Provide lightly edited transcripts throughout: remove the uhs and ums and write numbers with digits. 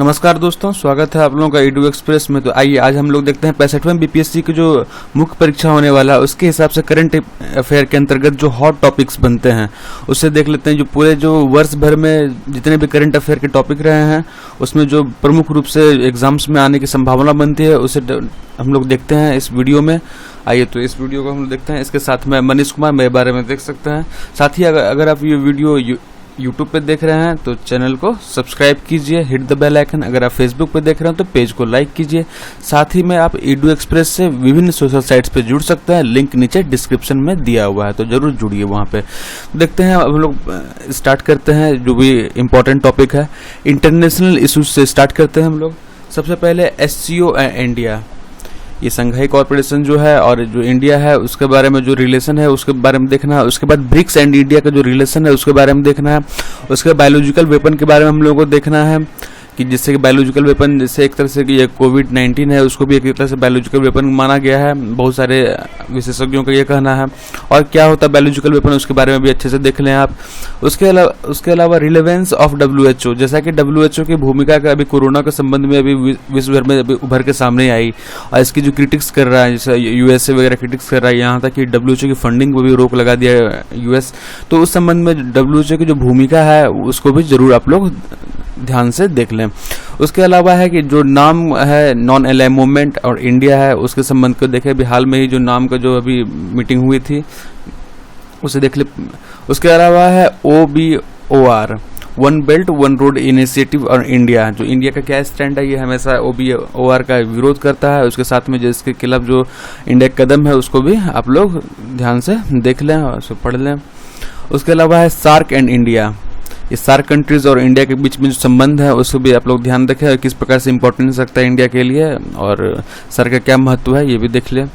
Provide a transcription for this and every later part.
नमस्कार दोस्तों, स्वागत है आप लोगों का ईडू एक्सप्रेस में। तो आइए आज हम लोग देखते हैं 65वें बीपीएससी की जो मुख्य परीक्षा होने वाला है उसके हिसाब से करंट अफेयर के अंतर्गत जो हॉट टॉपिक्स बनते हैं उससे देख लेते हैं। जो पूरे जो वर्ष भर में जितने भी करंट अफेयर के टॉपिक रहे हैं उसमें जो प्रमुख रूप से एग्जाम्स में आने की संभावना बनती है उसे हम लोग देखते हैं इस वीडियो में। आइए तो इस वीडियो को हम लोग देखते हैं। इसके साथ में मनीष कुमार मेरे बारे में देख सकते हैं। साथ ही अगर आप ये वीडियो यूट्यूब पे देख रहे हैं तो चैनल को सब्सक्राइब कीजिए, हिट द बेल आइकन। अगर आप फेसबुक पे देख रहे हैं तो पेज को लाइक कीजिए। साथ ही में आप ईडू एक्सप्रेस से विभिन्न सोशल साइट्स पे जुड़ सकते हैं, लिंक नीचे डिस्क्रिप्शन में दिया हुआ है, तो जरूर जुड़िए वहाँ पे। देखते हैं अब हम लोग स्टार्ट करते हैं जो भी इम्पोर्टेंट टॉपिक है। इंटरनेशनल इशूज से स्टार्ट करते हैं हम लोग। सबसे पहले SCO इंडिया, ये संघाई कॉर्पोरेशन जो है और जो इंडिया है उसके बारे में जो रिलेशन है उसके बारे में देखना है। उसके बाद ब्रिक्स एंड इंडिया का जो रिलेशन है उसके बारे में देखना है। उसके बायोलॉजिकल वेपन के बारे में हम लोगों को देखना है कि जिससे कि बायोलॉजिकल वेपन, जैसे एक तरह से कि ये कोविड-19 है उसको भी एक तरह से बायोलॉजिकल वेपन माना गया है, बहुत सारे विशेषज्ञों का ये कहना है। और क्या होता है बायोलॉजिकल वेपन उसके बारे में भी अच्छे से देख लें आप। उसके अलावा रिलेवेंस ऑफ WHO, जैसा कि WHO की भूमिका का अभी कोरोना के संबंध में अभी विश्व भर में अभी उभर के सामने आई और इसकी जो क्रिटिक्स कर रहा है, जैसे USA वगैरह क्रिटिक्स कर रहा है, यहाँ तक कि WHO की फंडिंग को भी रोक लगा दिया US। तो उस संबंध में WHO की जो भूमिका है उसको भी जरूर आप लोग ध्यान से देख लें। उसके अलावा है कि जो नाम है नॉन एलाइ मूवमेंट और इंडिया है उसके संबंध को देखें। अभी हाल में ही जो नाम का जो अभी मीटिंग हुई थी उसे देख ले। उसके अलावा है OBOR, one belt one road initiative और इंडिया, जो इंडिया का क्या स्टैंड है, ये हमेशा OBOR का विरोध करता है। उसके साथ में जो इसके खिलाफ जो इंडिया का कदम है उसको भी आप लोग ध्यान से देख लें और उसे पढ़ लें। उसके अलावा है सार्क एंड इंडिया, ये सार्क कंट्रीज और इंडिया के बीच में जो संबंध है उसको भी आप लोग ध्यान रखें और किस प्रकार से इंपॉर्टेंस रखता है इंडिया के लिए और सार्क का क्या महत्व है ये भी देख लें।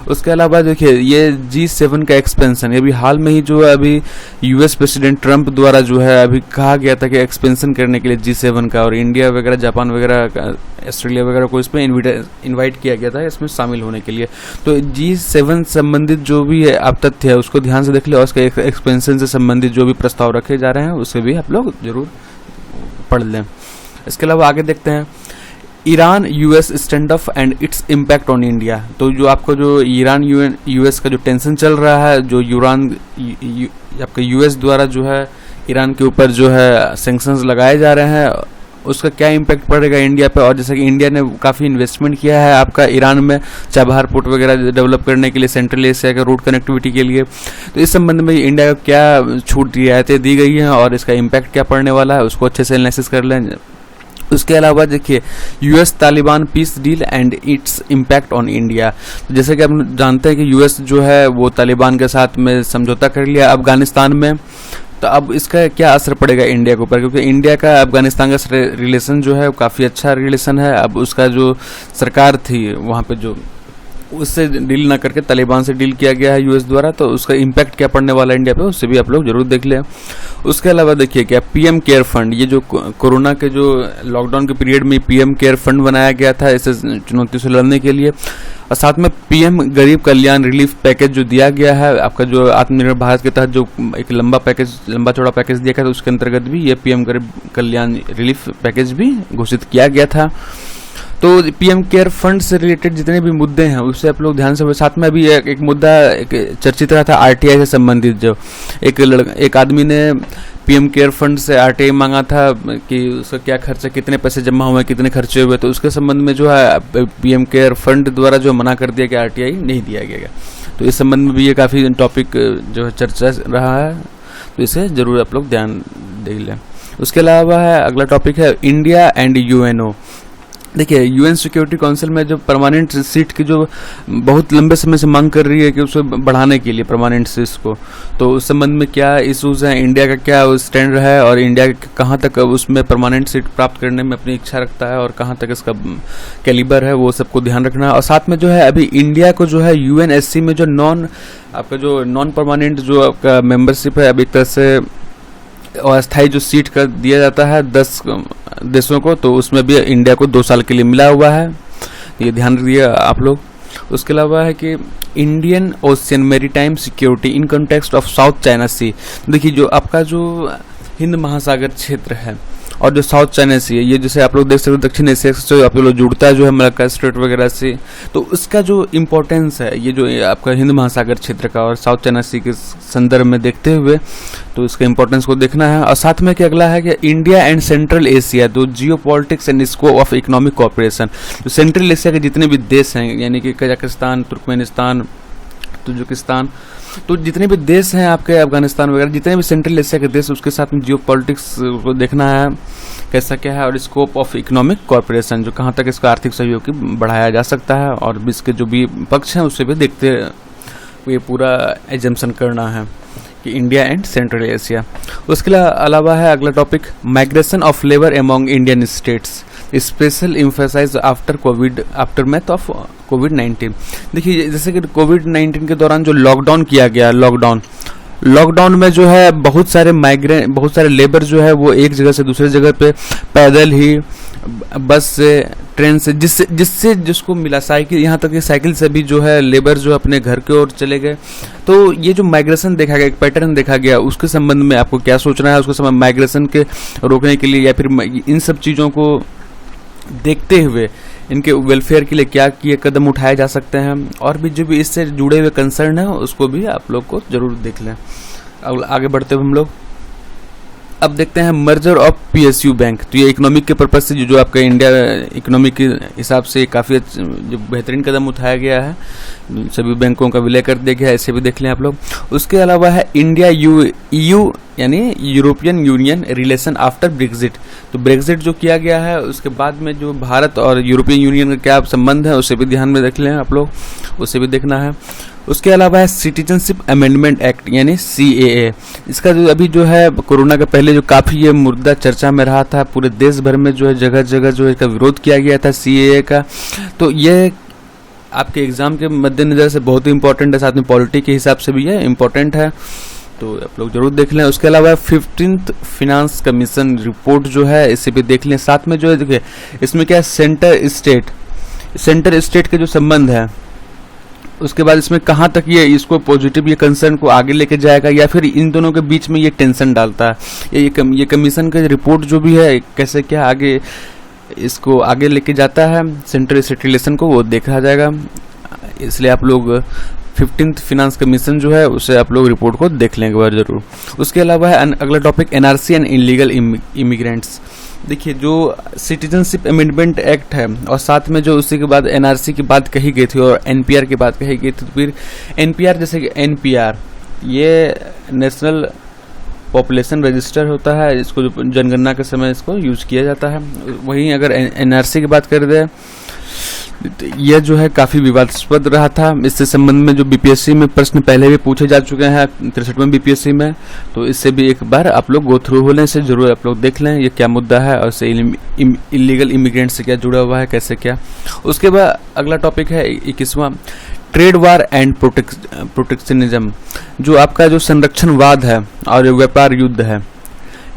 उसके अलावा देखिए ये G7 का एक्सपेंशन, ये भी हाल में ही जो है अभी US प्रेसिडेंट ट्रंप द्वारा जो है अभी कहा गया था कि एक्सपेंशन करने के लिए G7 का, और इंडिया वगैरह, जापान वगैरह, ऑस्ट्रेलिया वगैरह को इसमें इन्वाइट किया गया था इसमें शामिल होने के लिए। तो G7 संबंधित जो भी है आप तथ्य है उसको ध्यान से देख ले और उसके एक्सपेंशन से संबंधित जो भी प्रस्ताव रखे जा रहे हैं उसे भी आप लोग जरूर पढ़ लें। इसके अलावा आगे देखते हैं Iran US stand of and its impact on India. तो जो आपको जो ईरान US का जो टेंशन चल रहा है, जो आपका US द्वारा जो है ईरान के ऊपर जो है सैंक्शंस लगाए जा रहे हैं उसका क्या इम्पैक्ट पड़ेगा इंडिया पे। और जैसे कि इंडिया ने काफ़ी इन्वेस्टमेंट किया है आपका ईरान में चाबहार पोर्ट वगैरह डेवलप करने के लिए, सेंट्रल एशिया का रोड कनेक्टिविटी के लिए, तो इस संबंध में इंडिया को क्या छूट रियायतें दी गई हैं और इसका इम्पैक्ट क्या पड़ने वाला है उसको अच्छे से एनालिसिस कर लें। उसके अलावा देखिए US Taliban peace deal and its impact on India. तो जैसे कि आप जानते हैं कि US जो है वो तालिबान के साथ में समझौता कर लिया अफगानिस्तान में, तो अब इसका क्या असर पड़ेगा इंडिया के ऊपर, क्योंकि इंडिया का अफगानिस्तान का रिलेशन जो है वो काफ़ी अच्छा रिलेशन है। अब उसका जो सरकार थी वहाँ पे जो उससे डील ना करके तालिबान से डील किया गया है US द्वारा, तो उसका इम्पैक्ट क्या पड़ने वाला है इंडिया पे उससे भी आप लोग जरूर देख लें। उसके अलावा देखिए क्या PM केयर फंड, ये जो कोरोना के जो लॉकडाउन के पीरियड में PM केयर फंड बनाया गया था इस चुनौती से लड़ने के लिए, और साथ में PM गरीब कल्याण रिलीफ पैकेज जो दिया गया है आपका, जो आत्मनिर्भर भारत के तहत जो एक लंबा चौड़ा पैकेज दिया गया था उसके अंतर्गत भी ये PM गरीब कल्याण रिलीफ पैकेज भी घोषित किया गया था। तो PM केयर फंड से रिलेटेड जितने भी मुद्दे हैं उससे आप लोग ध्यान से। साथ में अभी एक मुद्दा चर्चित रहा था RTI से संबंधित, जो एक आदमी ने PM केयर फंड से RTI मांगा था कि उसका क्या खर्चा, कितने पैसे जमा हुए, कितने खर्चे हुए, तो उसके संबंध में जो है PM केयर फंड द्वारा जो मना कर दिया कि RTI नहीं दिया गया। तो इस संबंध में भी ये काफ़ी टॉपिक जो है चर्चा रहा है, तो इसे जरूर आप लोग ध्यान दे लें। उसके अलावा है अगला टॉपिक है इंडिया एंड UNO। देखिए UN सिक्योरिटी काउंसिल में जो परमानेंट सीट की जो बहुत लंबे समय से मांग कर रही है कि उसे बढ़ाने के लिए परमानेंट सीट्स को, तो उस संबंध में क्या इशूज़ हैं, इंडिया का क्या स्टैंड है और इंडिया कहाँ तक उसमें परमानेंट सीट प्राप्त करने में अपनी इच्छा रखता है और कहाँ तक इसका कैलिबर है, वो सबको ध्यान रखना है। और साथ में जो है अभी इंडिया को जो है UNSC में जो नॉन परमानेंट जो आपका मेम्बरशिप है अभी एक तरह से अस्थायी जो सीट का दिया जाता है 10 देशों को, तो उसमें भी इंडिया को 2 साल के लिए मिला हुआ है, ये ध्यान रखिए आप लोग। उसके अलावा है कि Indian Ocean maritime security in context of South China Sea. देखिए जो आपका जो हिंद महासागर क्षेत्र है और जो साउथ चाइना सी है, ये जैसे आप लोग देख सकते हो दक्षिण एशिया से आप लोग जुड़ता है जो है मलक्का स्ट्रेट वगैरह से, तो उसका जो इम्पोर्टेंस है ये जो आपका हिंद महासागर क्षेत्र का और साउथ चाइना सी के संदर्भ में देखते हुए तो इसका इम्पोर्टेंस को देखना है। और साथ में कि अगला है कि इंडिया एंड सेंट्रल एशिया, तो जियो politics and scope of economic cooperation. तो सेंट्रल एशिया के जितने भी देश हैं यानी कि कजाकिस्तान, तुर्कमेनिस्तान, तुर्कमेनिस्तान, तो जितने भी देश हैं आपके, अफगानिस्तान वगैरह, जितने भी सेंट्रल एशिया के देश, उसके साथ में जियो पॉलिटिक्स को देखना है कैसा क्या है, और स्कोप ऑफ इकोनॉमिक कॉर्पोरेशन, जो कहाँ तक इसका आर्थिक सहयोग की बढ़ाया जा सकता है, और इसके जो भी पक्ष हैं उससे भी देखते हुए पूरा एजम्पशन करना है कि इंडिया एंड सेंट्रल एशिया। उसके अलावा है अगला topic migration of labour among Indian states, special emphasize aftermath of कोविड-19। देखिए जैसे कि कोविड-19 के दौरान जो लॉकडाउन किया गया, लॉकडाउन में जो है बहुत सारे लेबर जो है वो एक जगह से दूसरे जगह पे पैदल ही, बस से, ट्रेन से, जिसको मिला साइकिल, यहाँ तक कि साइकिल से भी जो है लेबर जो अपने घर की ओर चले गए। तो ये जो माइग्रेशन देखा गया, एक पैटर्न देखा गया, उसके संबंध में आपको क्या सोचना है, उसको समय माइग्रेशन के रोकने के लिए या फिर इन सब चीज़ों को देखते हुए इनके वेलफेयर के लिए क्या किए कदम उठाए जा सकते हैं, और भी जो भी इससे जुड़े हुए कंसर्न है उसको भी आप लोग को जरूर देख लें। अब आगे बढ़ते हुए हम लोग अब देखते हैं मर्जर ऑफ पीएसयू बैंक। तो ये इकोनॉमिक के पर्पज से जो आपका इंडिया इकोनॉमिक के हिसाब से काफ़ी जो बेहतरीन कदम उठाया गया है, सभी बैंकों का विलय कर दिया गया है, ऐसे भी देख लें आप लोग। उसके अलावा है इंडिया EU यानी European union relation after Brexit. तो ब्रेक्जिट जो किया गया है उसके बाद में जो भारत और यूरोपियन यूनियन का क्या संबंध है उसे भी ध्यान में रख लें आप लोग, उसे भी देखना है। उसके अलावा है सिटीजनशिप अमेंडमेंट एक्ट यानी CAA। इसका जो अभी जो है कोरोना के पहले जो काफ़ी ये मुद्दा चर्चा में रहा था, पूरे देश भर में जो है जगह जगह जो इसका विरोध किया गया था CAA का। तो ये आपके एग्जाम के मद्देनजर से बहुत ही इंपॉर्टेंट है, साथ में पॉलिटी के हिसाब से भी ये इम्पोर्टेंट है, तो आप लोग जरूर देख लें। उसके अलावा 15th फिनांस कमीशन रिपोर्ट जो है इसे भी देख लें। साथ में जो है देखिए इसमें क्या है, सेंटर स्टेट के जो संबंध है, उसके बाद इसमें कहाँ तक ये इसको पॉजिटिव ये कंसर्न को आगे लेके जाएगा या फिर इन दोनों के बीच में ये टेंशन डालता है, ये कमीशन का रिपोर्ट जो भी है कैसे क्या आगे इसको आगे लेके जाता है सेंट्रल स्टेट रिलेशन को, वो देखा जाएगा। इसलिए आप लोग 15th फिनांस कमीशन जो है उसे आप लोग रिपोर्ट को देख लेंगे बार जरूर। उसके अलावा है अगला topic NRC and illegal immigrants. देखिए जो सिटीजनशिप अमेंडमेंट एक्ट है और साथ में जो उसी के बाद NRC की बात कही गई थी और NPR की बात कही गई थी, तो फिर NPR जैसे कि NPR ये नेशनल पॉपुलेशन रजिस्टर होता है, इसको जो जनगणना के समय इसको यूज किया जाता है। वहीं अगर NRC की बात कर दे यह जो है काफ़ी विवादास्पद रहा था। इससे संबंध में जो BPSC में प्रश्न पहले भी पूछे जा चुके हैं 63वें BPSC में, तो इससे भी एक बार आप लोग गो थ्रू होने से जरूर आप लोग देख लें ये क्या मुद्दा है और इससे इलीगल इमिग्रेंट से क्या जुड़ा हुआ है, कैसे क्या। उसके बाद अगला टॉपिक है 21वां ट्रेड वार एंड प्रोटेक्शनिज्म। जो आपका जो संरक्षणवाद है और व्यापार युद्ध है,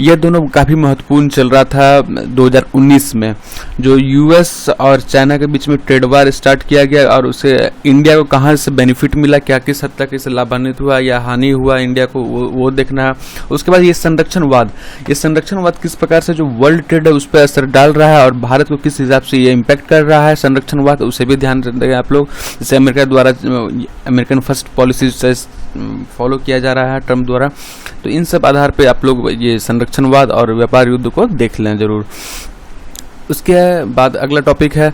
ये दोनों काफ़ी महत्वपूर्ण चल रहा था 2019 में। जो US और चाइना के बीच में ट्रेड वार स्टार्ट किया गया और उसे इंडिया को कहाँ से बेनिफिट मिला, क्या किस हद तक इससे लाभान्वित हुआ या हानि हुआ इंडिया को, वो देखना है। उसके बाद ये संरक्षणवाद किस प्रकार से जो वर्ल्ड ट्रेड है उस पर असर डाल रहा है और भारत को किस हिसाब से ये इम्पैक्ट कर रहा है संरक्षणवाद, उसे भी ध्यान देंगे आप लोग। जैसे अमेरिका द्वारा अमेरिकन फर्स्ट पॉलिसी फॉलो किया जा रहा है ट्रम्प द्वारा, तो इन सब आधार पे आप लोग ये संरक्षणवाद और व्यापार युद्ध को देख लें जरूर। उसके बाद अगला टॉपिक है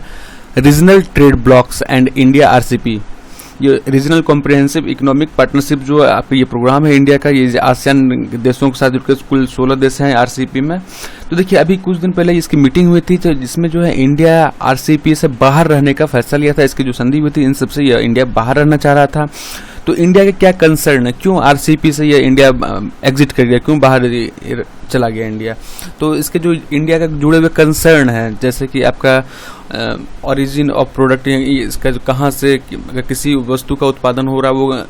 regional trade blocks and India RCP। ये रीजनल कॉम्प्रिहेंसिव इकोनॉमिक पार्टनरशिप जो आपका ये प्रोग्राम है इंडिया का, ये आसियान देशों के साथ जुड़कर कुल 16 देश हैं RCP में। तो देखिए अभी कुछ दिन पहले इसकी मीटिंग हुई थी, तो जिसमें जो है इंडिया RCP से बाहर रहने का फैसला लिया था। इसकी जो संधि हुई थी इन सबसे इंडिया बाहर रहना चाह रहा था। तो इंडिया के क्या कंसर्न है, क्यों RCP से ये इंडिया एग्जिट कर गया, क्यों बाहर चला गया इंडिया। तो इसके जो इंडिया का जुड़े हुए कंसर्न है, जैसे कि आपका ओरिजिन ऑफ प्रोडक्ट, इसका जो कहाँ से किसी वस्तु का उत्पादन हो रहा है वो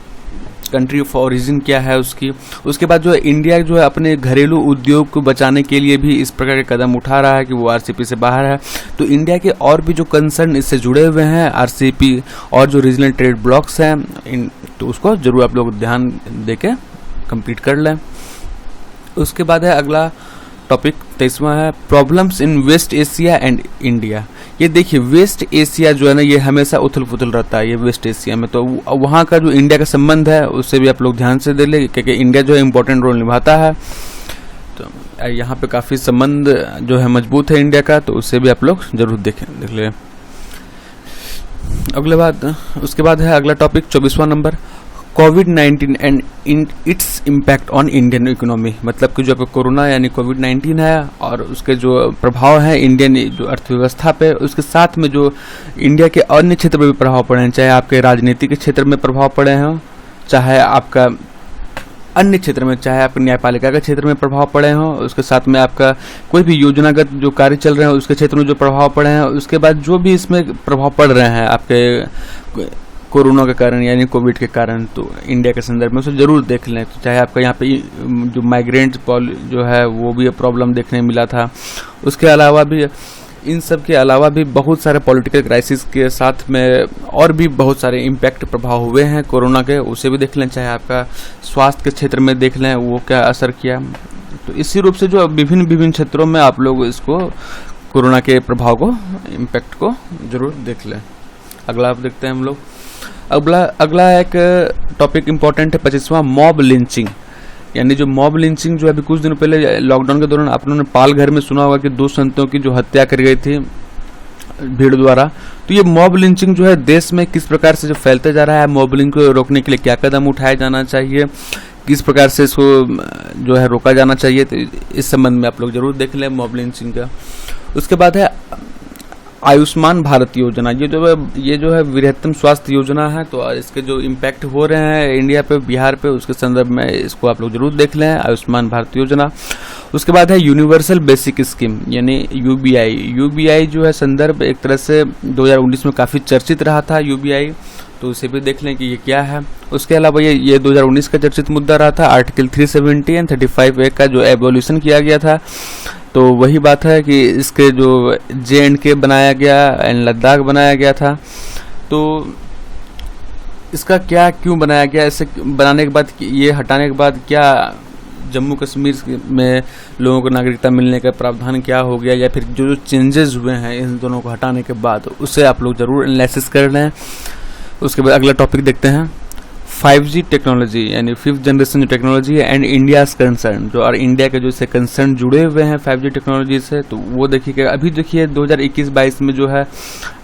कंट्री ऑफ ओरिजिन क्या है उसकी। उसके बाद जो है इंडिया जो है अपने घरेलू उद्योग को बचाने के लिए भी इस प्रकार के कदम उठा रहा है कि वो RCP से बाहर है। तो इंडिया के और भी जो कंसर्न इससे जुड़े हुए हैं RCP और जो रीजनल ट्रेड ब्लॉक्स हैं तो उसको जरूर आप लोग ध्यान देके कंप्लीट कर लें। उसके बाद है अगला टॉपिक 23वां है problems in West Asia and India. ये देखिए वेस्ट एशिया जो है ना, ये हमेशा उथल पुथल रहता है ये वेस्ट एशिया में, तो वहाँ का जो इंडिया का संबंध है उससे भी आप लोग ध्यान से देख ले, क्योंकि इंडिया जो है इम्पोर्टेंट रोल निभाता है। तो यहाँ पे काफ़ी संबंध जो है मजबूत है इंडिया का, तो उससे भी आप लोग जरूर देख ले। उसके बाद है अगला टॉपिक 24वां नंबर कोविड-19 and its impact on Indian economy. मतलब कि जो आपका कोरोना यानी कोविड-19 है और उसके जो प्रभाव है इंडियन जो अर्थव्यवस्था पे, उसके साथ में जो इंडिया के अन्य क्षेत्र में भी प्रभाव पड़े हैं, चाहे आपके राजनीति के क्षेत्र में प्रभाव पड़े हैं, चाहे आपका अन्य क्षेत्र में, चाहे आपके न्यायपालिका के क्षेत्र में प्रभाव पड़े हों, उसके साथ में आपका कोई भी योजनागत जो कार्य चल रहे हैं उसके क्षेत्र में जो प्रभाव पड़े हैं, उसके बाद जो भी इसमें प्रभाव पड़ रहे हैं आपके कोरोना के कारण यानी कोविड के कारण, तो इंडिया के संदर्भ में उसे जरूर देख लें। तो चाहे आपका यहाँ पे जो माइग्रेंट जो है वो भी प्रॉब्लम देखने मिला था, उसके अलावा भी इन सब के अलावा भी बहुत सारे पॉलिटिकल क्राइसिस के साथ में और भी बहुत सारे इम्पैक्ट प्रभाव हुए हैं कोरोना के, उसे भी देख लें। चाहे आपका स्वास्थ्य के क्षेत्र में देख लें वो क्या असर किया, तो इसी रूप से जो विभिन्न क्षेत्रों में आप लोग इसको कोरोना के प्रभाव को, इम्पैक्ट को जरूर देख लें। अगला आप देखते हैं हम लोग। अगला एक टॉपिक इम्पोर्टेंट है 25वां मॉब लिंचिंग। यानी जो मॉब लिंचिंग जो अभी कुछ दिनों पहले लॉकडाउन के दौरान आप लोगों ने पाल घर में सुना होगा कि 2 संतों की जो हत्या करी गई थी भीड़ द्वारा। तो ये मॉब लिंचिंग जो है देश में किस प्रकार से जो फैलते जा रहा है, मॉब लिंचिंग को रोकने के लिए क्या कदम उठाया जाना चाहिए, किस प्रकार से इसको जो है रोका जाना चाहिए, तो इस संबंध में आप लोग जरूर देख लें मॉब लिंचिंग का। उसके बाद है आयुष्मान भारत योजना। ये जो है वृहत्तम स्वास्थ्य योजना है, तो इसके जो इम्पैक्ट हो रहे हैं इंडिया पे, बिहार पे, उसके संदर्भ में इसको आप लोग जरूर देख लें, आयुष्मान भारत योजना। उसके बाद है यूनिवर्सल बेसिक स्कीम यानी यूबीआई। यूबीआई जो है संदर्भ एक तरह से 2019 में काफ़ी चर्चित रहा था यूबीआई, तो उसे भी देख लें कि ये क्या है। उसके अलावा ये 2019 का चर्चित मुद्दा रहा था आर्टिकल 370 एंड 35A का जो एवोल्यूशन किया गया था। तो वही बात है कि इसके जो JNK बनाया गया एंड लद्दाख बनाया गया था, तो इसका क्या क्यों बनाया गया, इसे बनाने के बाद, ये हटाने के बाद क्या जम्मू कश्मीर में लोगों को नागरिकता मिलने का प्रावधान क्या हो गया, या फिर जो चेंजेस हुए हैं इन दोनों को हटाने के बाद, उसे आप लोग जरूर एनालिसिस कर लें। उसके बाद अगला टॉपिक देखते हैं 5G टेक्नोलॉजी यानी 5th जनरेशन टेक्नोलॉजी है एंड इंडियाज कंसर्न, जो और इंडिया के जो से कंसर्न जुड़े हुए हैं 5G टेक्नोलॉजी से, तो वो देखिए अभी देखिए 2021-22 में जो है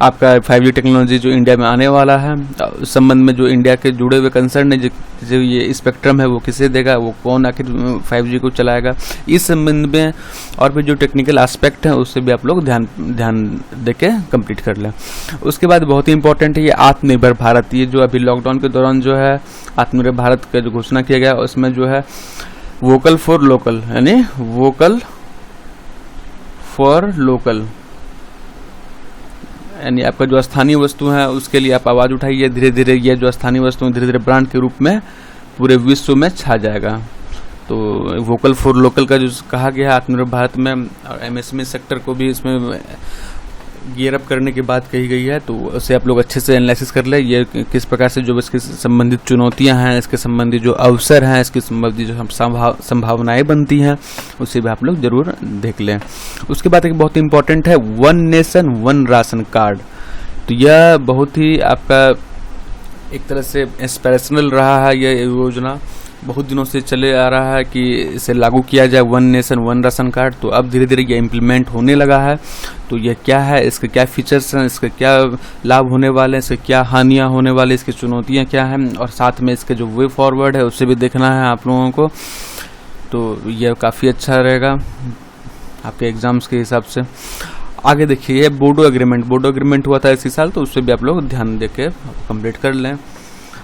आपका 5G टेक्नोलॉजी जो इंडिया में आने वाला है, उस संबंध में जो इंडिया के जुड़े हुए कंसर्न है, जो ये स्पेक्ट्रम है वो किसे देगा, वो कौन आखिर 5G को चलाएगा, इस संबंध में और भी जो टेक्निकल एस्पेक्ट है उससे भी आप लोग ध्यान दे के कम्प्लीट कर लें। उसके बाद बहुत ही इंपॉर्टेंट है ये आत्मनिर्भर भारत। ये जो अभी लॉकडाउन के दौरान जो है आत्मनिर्भर भारत का जो घोषणा किया गया, उसमें जो है वोकल फॉर लोकल यानी वोकल फॉर लोकल यानी आपका जो स्थानीय वस्तु है उसके लिए आप आवाज उठाइए। धीरे धीरे ये जो स्थानीय वस्तु धीरे धीरे ब्रांड के रूप में पूरे विश्व में छा जाएगा। तो वोकल फॉर लोकल का जो कहा गया है आत्मनिर्भर भारत में, और MSME सेक्टर को भी इसमें गियर अप करने की बात कही गई है, तो उसे आप लोग अच्छे से एनालिसिस कर ले। ये किस प्रकार से जो इसके संबंधित चुनौतियां हैं, इसके संबंधित जो अवसर हैं, इसके संबंधित जो संभावनाएं बनती हैं, उसे भी आप लोग जरूर देख लें। उसके बाद एक बहुत इंपॉर्टेंट है 1 नेशन 1 राशन कार्ड। तो यह बहुत ही आपका एक तरह से इंस्पिरेशनल रहा है। यह योजना बहुत दिनों से चले आ रहा है कि इसे लागू किया जाए 1 नेशन 1 राशन कार्ड, तो अब धीरे धीरे ये इम्प्लीमेंट होने लगा है। तो यह क्या है, इसके क्या फीचर्स हैं, इसके क्या लाभ होने वाले हैं, इसके क्या हानियां होने वाली, इसकी चुनौतियां क्या हैं, और साथ में इसके जो वे फॉरवर्ड है उसे भी देखना है आप लोगों को। तो यह काफ़ी अच्छा रहेगा आपके एग्जाम्स के हिसाब से। आगे देखिए ये बोडो एग्रीमेंट हुआ था इसी साल, तो उससे भी आप लोग ध्यान दे के कंप्लीट कर लें।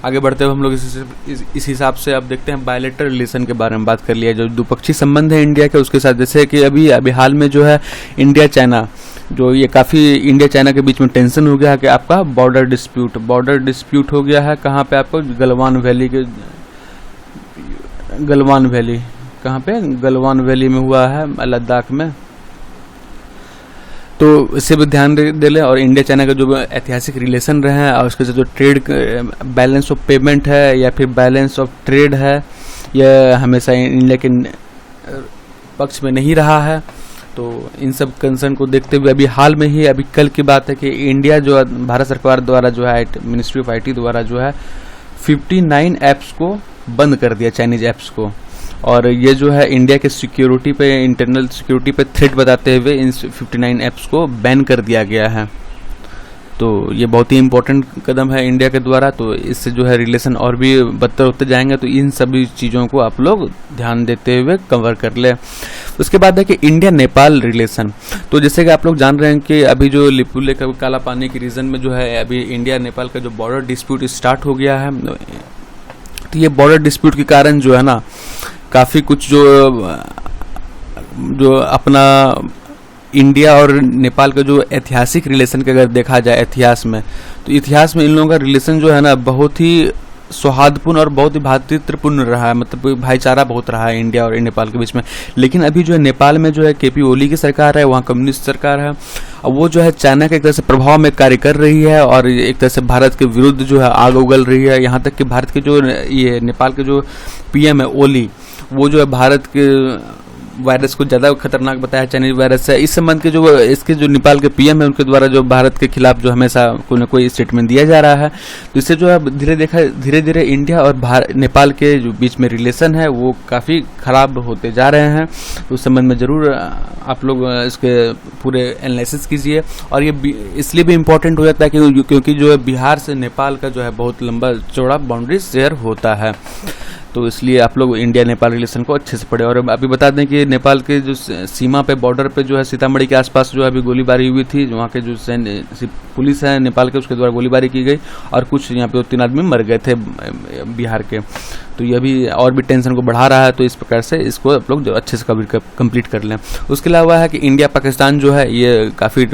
आगे बढ़ते हुए हम लोग इस हिसाब से अब देखते हैं बायलैटरल रिलेशन के बारे में बात कर लिया, जो द्विपक्षीय संबंध है इंडिया के उसके साथ। जैसे कि अभी हाल में जो है इंडिया चाइना, जो ये काफ़ी इंडिया चाइना के बीच में टेंशन हो गया है कि आपका बॉर्डर डिस्प्यूट हो गया है। कहाँ पे आपको गलवान वैली में हुआ है, लद्दाख में। तो इससे भी ध्यान दे लें। और इंडिया चाइना का जो ऐतिहासिक रिलेशन रहे हैं और उसके जो ट्रेड बैलेंस ऑफ पेमेंट है या फिर बैलेंस ऑफ ट्रेड है, यह हमेशा इंडिया के पक्ष में नहीं रहा है। तो इन सब कंसर्न को देखते हुए अभी हाल में ही, अभी कल की बात है कि इंडिया जो है भारत सरकार द्वारा जो है मिनिस्ट्री ऑफ IT द्वारा जो है 59 ऐप्स को बंद कर दिया, चाइनीज ऐप्स को। और ये जो है इंडिया के सिक्योरिटी पे, इंटरनल सिक्योरिटी पे थ्रेट बताते हुए इन 59 ऐप्स को बैन कर दिया गया है। तो ये बहुत ही इम्पोर्टेंट कदम है इंडिया के द्वारा। तो इससे जो है रिलेशन और भी बदतर होते जाएंगे। तो इन सभी चीज़ों को आप लोग ध्यान देते हुए कवर कर ले। उसके बाद है कि इंडिया नेपाल रिलेशन। तो जैसे कि आप लोग जान रहे हैं कि अभी जो लिपुलेख काला पानी के रीजन में जो है अभी इंडिया नेपाल का जो बॉर्डर डिस्प्यूट स्टार्ट हो गया है। तो ये बॉर्डर डिस्प्यूट के कारण जो है ना काफ़ी कुछ जो अपना इंडिया और नेपाल का जो ऐतिहासिक रिलेशन का अगर देखा जाए इतिहास में, तो इतिहास में इन लोगों का रिलेशन जो है ना बहुत ही सौहार्दपूर्ण और बहुत ही भ्रातृत्वपूर्ण रहा है। मतलब भाईचारा बहुत रहा है इंडिया और नेपाल के बीच में। लेकिन अभी जो है नेपाल में जो है KP ओली की सरकार है, वहाँ कम्युनिस्ट सरकार है। अब वो जो है चाइना के एक तरह से प्रभाव में कार्य कर रही है और एक तरह से भारत के विरुद्ध जो है आग उगल रही है। यहाँ तक कि भारत के जो ये नेपाल के जो PM है ओली, वो जो है भारत के वायरस को ज़्यादा खतरनाक बताया चाइनीज वायरस से। इस संबंध के जो इसके जो नेपाल के PM है उनके द्वारा जो भारत के खिलाफ जो हमेशा कोई ना कोई स्टेटमेंट दिया जा रहा है। तो इससे जो है धीरे धीरे इंडिया और नेपाल के जो बीच में रिलेशन है वो काफ़ी ख़राब होते जा रहे हैं। तो उस संबंध में ज़रूर आप लोग इसके पूरे एनालिसिस कीजिए। और ये इसलिए भी इम्पोर्टेंट हो जाता है क्योंकि जो है बिहार से नेपाल का जो है बहुत लंबा चौड़ा बाउंड्री शेयर होता है। तो इसलिए आप लोग इंडिया नेपाल रिलेशन को अच्छे से पढ़े। और अभी बता दें कि नेपाल के जो सीमा पे बॉर्डर पे जो है सीतामढ़ी के आसपास जो है अभी गोलीबारी हुई थी। वहाँ के जो पुलिस है नेपाल के उसके द्वारा गोलीबारी की गई और कुछ यहाँ पे 3 आदमी मर गए थे बिहार के। तो ये भी और भी टेंशन को बढ़ा रहा है। तो इस प्रकार से इसको आप लोग अच्छे से कंप्लीट कर लें। उसके अलावा है कि इंडिया पाकिस्तान जो है ये काफ़ी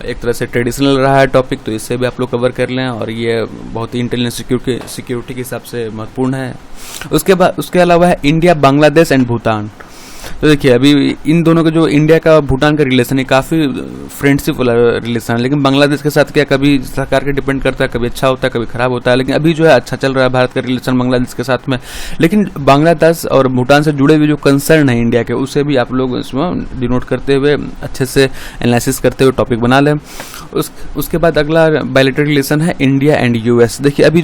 एक तरह से ट्रेडिशनल रहा है टॉपिक। तो इससे भी आप लोग कवर कर लें और ये बहुत ही इंटेलिजेंस सिक्योरिटी के हिसाब से महत्वपूर्ण है। उसके अलावा है इंडिया बांग्लादेश एंड भूटान। तो देखिए अभी इन दोनों के जो इंडिया का भूटान का रिलेशन है काफ़ी फ्रेंडशिप वाला रिलेशन है। लेकिन बांग्लादेश के साथ क्या कभी सरकार के डिपेंड करता है, कभी अच्छा होता है कभी खराब होता है। लेकिन अभी जो है अच्छा चल रहा है भारत का रिलेशन बांग्लादेश के साथ में। लेकिन बांग्लादेश और भूटान से जुड़े हुए जो कंसर्न है इंडिया के उसे भी आप लोग इसमें डिनोट करते हुए अच्छे से एनालिसिस करते हुए टॉपिक बना लें। उसके बाद अगला बायलैटरल रिलेशन है इंडिया एंड US। देखिए अभी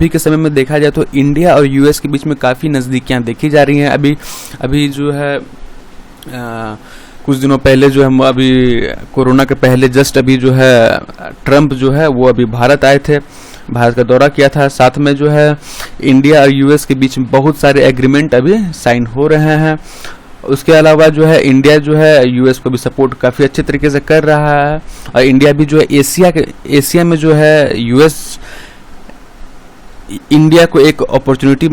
के समय में देखा जाए तो इंडिया और US के बीच में काफ़ी नज़दीकियाँ देखी जा रही हैं। अभी जो है कुछ दिनों पहले जो है अभी कोरोना के पहले जस्ट अभी जो है ट्रम्प जो है वो अभी भारत आए थे, भारत का दौरा किया था। साथ में जो है इंडिया और US के बीच में बहुत सारे एग्रीमेंट अभी साइन हो रहे हैं। उसके अलावा जो है इंडिया जो है US को भी सपोर्ट काफ़ी अच्छे तरीके से कर रहा है। और इंडिया भी जो है एशिया में जो है US इंडिया को एक अपॉर्चुनिटी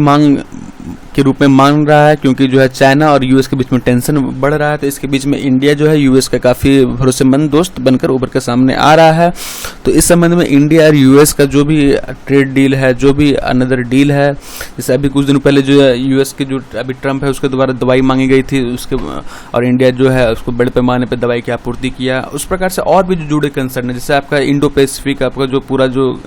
के रूप में मांग रहा है। क्योंकि जो है चाइना और US के बीच में टेंशन बढ़ रहा है। तो इसके बीच में इंडिया जो है US का काफ़ी भरोसेमंद दोस्त बनकर उभर कर सामने आ रहा है। तो इस संबंध में इंडिया और US का जो भी ट्रेड डील है, जो भी अनदर डील है, जैसे अभी कुछ दिनों पहले जो है US के जो अभी ट्रम्प है उसके द्वारा दवाई मांगी गई थी उसके, और इंडिया जो है उसको बड़े पैमाने पर दवाई की आपूर्ति किया। उस प्रकार से और भी जो जुड़े कंसर्न है, जैसे आपका इंडो पैसिफिक, आपका जो पूरा जो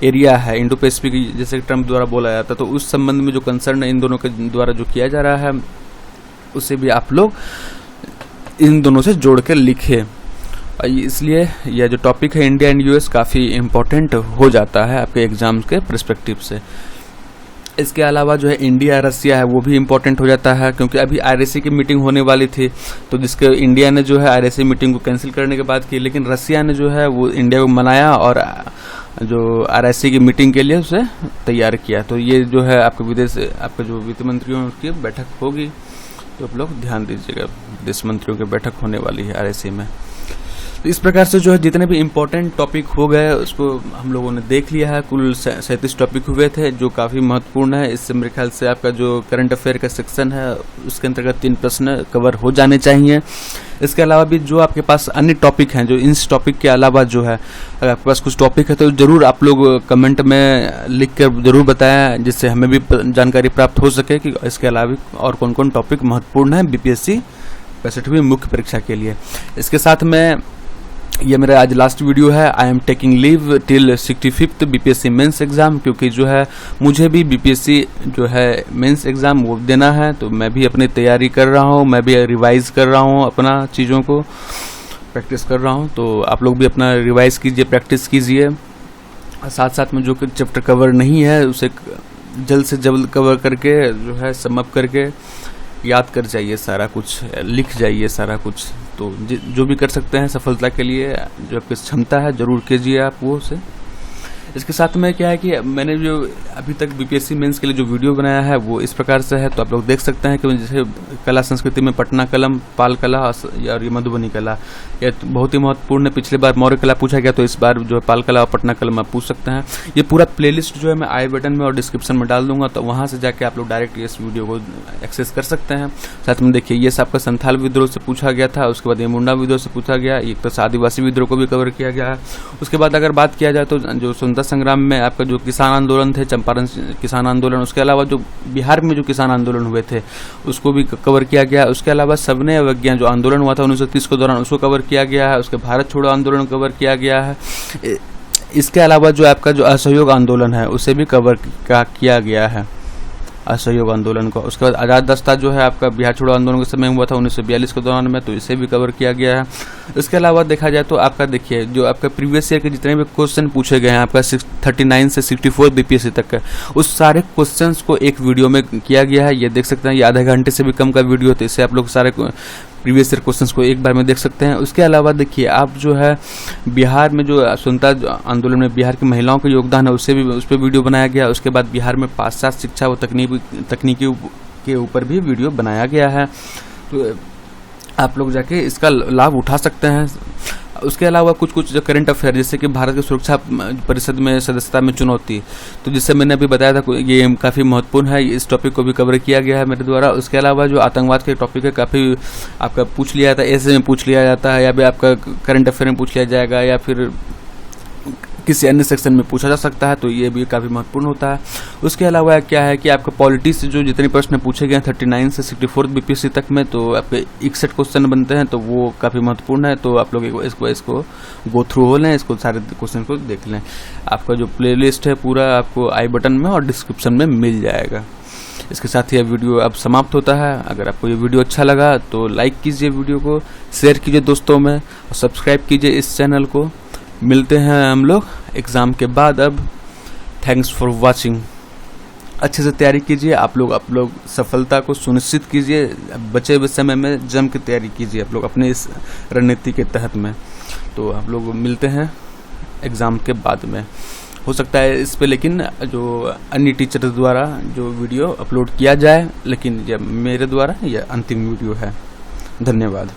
एरिया है इंडो पैसिफिक, जैसे ट्रम्प द्वारा बोला जाता, तो उस संबंध में जो कंसर्न है इन दोनों के द्वारा जो किया जा रहा है उसे भी आप लोग इन दोनों से जोड़ कर लिखे। इसलिए यह जो टॉपिक है इंडिया एंड US काफ़ी इम्पोर्टेंट हो जाता है आपके एग्जाम्स के पर्सपेक्टिव से। इसके अलावा जो है इंडिया रसिया है वो भी इम्पोर्टेंट हो जाता है। क्योंकि अभी RSC की मीटिंग होने वाली थी, तो जिसके इंडिया ने जो है RSC मीटिंग को कैंसिल करने के बाद की, लेकिन रसिया ने जो है वो इंडिया को मनाया और जो RSC की मीटिंग के लिए उसे तैयार किया। तो ये जो है आपका जो वित्त मंत्रियों की बैठक होगी, तो आप लोग ध्यान दीजिएगा, विदेश मंत्रियों की बैठक होने वाली है RSC में। तो इस प्रकार से जो है जितने भी इम्पोर्टेंट टॉपिक हो गए उसको हम लोगों ने देख लिया है। कुल 37 टॉपिक हुए थे जो काफ़ी महत्वपूर्ण है। इससे मेरे ख्याल से आपका जो करंट अफेयर का सेक्शन है उसके अंतर्गत 3 प्रश्न कवर हो जाने चाहिए। इसके अलावा भी जो आपके पास अन्य टॉपिक हैं, जो इस टॉपिक के अलावा जो है अगर आपके पास कुछ टॉपिक है तो ज़रूर आप लोग कमेंट में लिख कर ज़रूर बताएं, जिससे हमें भी जानकारी प्राप्त हो सके कि इसके अलावा और कौन कौन टॉपिक महत्वपूर्ण है BPSC 65वीं मुख्य परीक्षा के लिए। इसके साथ में ये मेरा आज लास्ट वीडियो है। I am taking leave till 65th BPSC mains exam, क्योंकि जो है मुझे भी बीपीएससी जो है मेंस एग्ज़ाम वो देना है, तो मैं भी अपनी तैयारी कर रहा हूँ, मैं भी रिवाइज़ कर रहा हूँ, अपना चीज़ों को प्रैक्टिस कर रहा हूँ। तो आप लोग भी अपना रिवाइज़ कीजिए, प्रैक्टिस कीजिए, साथ साथ में जो चैप्टर कवर नहीं है उसे जल्द से जल्द कवर करके जो है समअप करके याद कर जाइए, सारा कुछ लिख जाइए सारा कुछ। तो जो भी कर सकते हैं सफलता के लिए, जो आपकी क्षमता है ज़रूर कीजिए आप वो से। इसके साथ में क्या है कि मैंने जो अभी तक बीपीएससी मेंस के लिए जो वीडियो बनाया है वो इस प्रकार से है, तो आप लोग देख सकते हैं कि जैसे कला संस्कृति में पटना कलम, पाल कला और ये मधुबनी कला, ये बहुत ही महत्वपूर्ण है। पिछले बार मौर्य कला पूछा गया, तो इस बार जो है पाल कला और पटना कलम आप पूछ सकते हैं। ये पूरा प्लेलिस्ट जो है मैं आई बटन में और डिस्क्रिप्शन में डाल दूंगा, तो वहाँ से जाके आप लोग डायरेक्ट इस वीडियो को एक्सेस कर सकते हैं। साथ में देखिए ये आपका संथाल विद्रोह से पूछा गया था, उसके बाद ये मुंडा विद्रोह से पूछा गया, एक तो आदिवासी विद्रोह को भी कवर किया गया है। उसके बाद अगर बात किया जाए तो जो स्वतंत्रता संग्राम में आपका जो किसान आंदोलन थे, चंपारण किसान आंदोलन, उसके अलावा जो बिहार में जो किसान आंदोलन हुए थे उसको भी कवर किया गया। उसके अलावा सविनय अवज्ञा जो आंदोलन हुआ था 1930 के दौरान उसको कवर किया गया है। उसके भारत छोड़ो आंदोलन कवर किया गया है। इसके अलावा जो आपका जो असहयोग आंदोलन है उसे भी कवर किया गया है, असहयोग आंदोलन को। उसके बाद आज़ाद दस्ता जो है आपका बिहार छोड़ो आंदोलन के समय हुआ था 1942 के दौरान में, तो इसे भी कवर किया गया है। इसके अलावा देखा जाए तो आपका देखिए जो आपका प्रीवियस ईयर के जितने भी क्वेश्चन पूछे गए हैं आपका 39 से 64 बीपीएससी तक का, उस सारे क्वेश्चंस को एक वीडियो में किया गया है। ये देख सकते हैं, ये आधे घंटे से भी कम का वीडियो, तो इससे आप लोग सारे प्रीवियस ईयर क्वेश्चंस को एक बार में देख सकते हैं। उसके अलावा देखिए आप जो है बिहार में जो स्वतंत्रता आंदोलन में बिहार की महिलाओं का योगदान है उससे भी उस पर वीडियो बनाया गया। उसके बाद बिहार में पाश्चात्य शिक्षा व तकनीकी के ऊपर भी वीडियो बनाया गया है, तो आप लोग जाके इसका लाभ उठा सकते हैं। उसके अलावा कुछ जो करंट अफेयर, जैसे कि भारत की सुरक्षा परिषद में सदस्यता में चुनौती, तो जिससे मैंने अभी बताया था ये काफ़ी महत्वपूर्ण है, इस टॉपिक को भी कवर किया गया है मेरे द्वारा। उसके अलावा जो आतंकवाद के टॉपिक है काफ़ी आपका पूछ लिया जाता है, ऐसे में पूछ लिया जाता है, या फिर आपका करंट अफेयर में पूछ लिया जाएगा, या फिर किसी अन्य सेक्शन में पूछा जा सकता है, तो ये भी काफ़ी महत्वपूर्ण होता है। उसके अलावा क्या है कि आपका पॉलिटी से जो जितने प्रश्न पूछे गए हैं 39 से 64 बीपीएससी तक में, तो आपके 61 क्वेश्चन बनते हैं, तो वो काफ़ी महत्वपूर्ण है। तो आप लोग इसको गो थ्रू हो लें, इसको सारे क्वेश्चन को देख लें। आपका जो प्ले लिस्ट है पूरा आपको आई बटन में और डिस्क्रिप्शन में मिल जाएगा। इसके साथ ही यह वीडियो अब समाप्त होता है। अगर आपको ये वीडियो अच्छा लगा तो लाइक कीजिए, वीडियो को शेयर कीजिए दोस्तों में, और सब्सक्राइब कीजिए इस चैनल को। मिलते हैं हम लोग एग्ज़ाम के बाद। अब थैंक्स फॉर वाचिंग। अच्छे से तैयारी कीजिए आप लोग सफलता को सुनिश्चित कीजिए। बचे हुए समय में जम के तैयारी कीजिए आप लोग अपने इस रणनीति के तहत में। तो आप लोग मिलते हैं एग्ज़ाम के बाद में। हो सकता है इस पे लेकिन जो अन्य टीचर द्वारा जो वीडियो अपलोड किया जाए, लेकिन यह मेरे द्वारा यह अंतिम वीडियो है। धन्यवाद।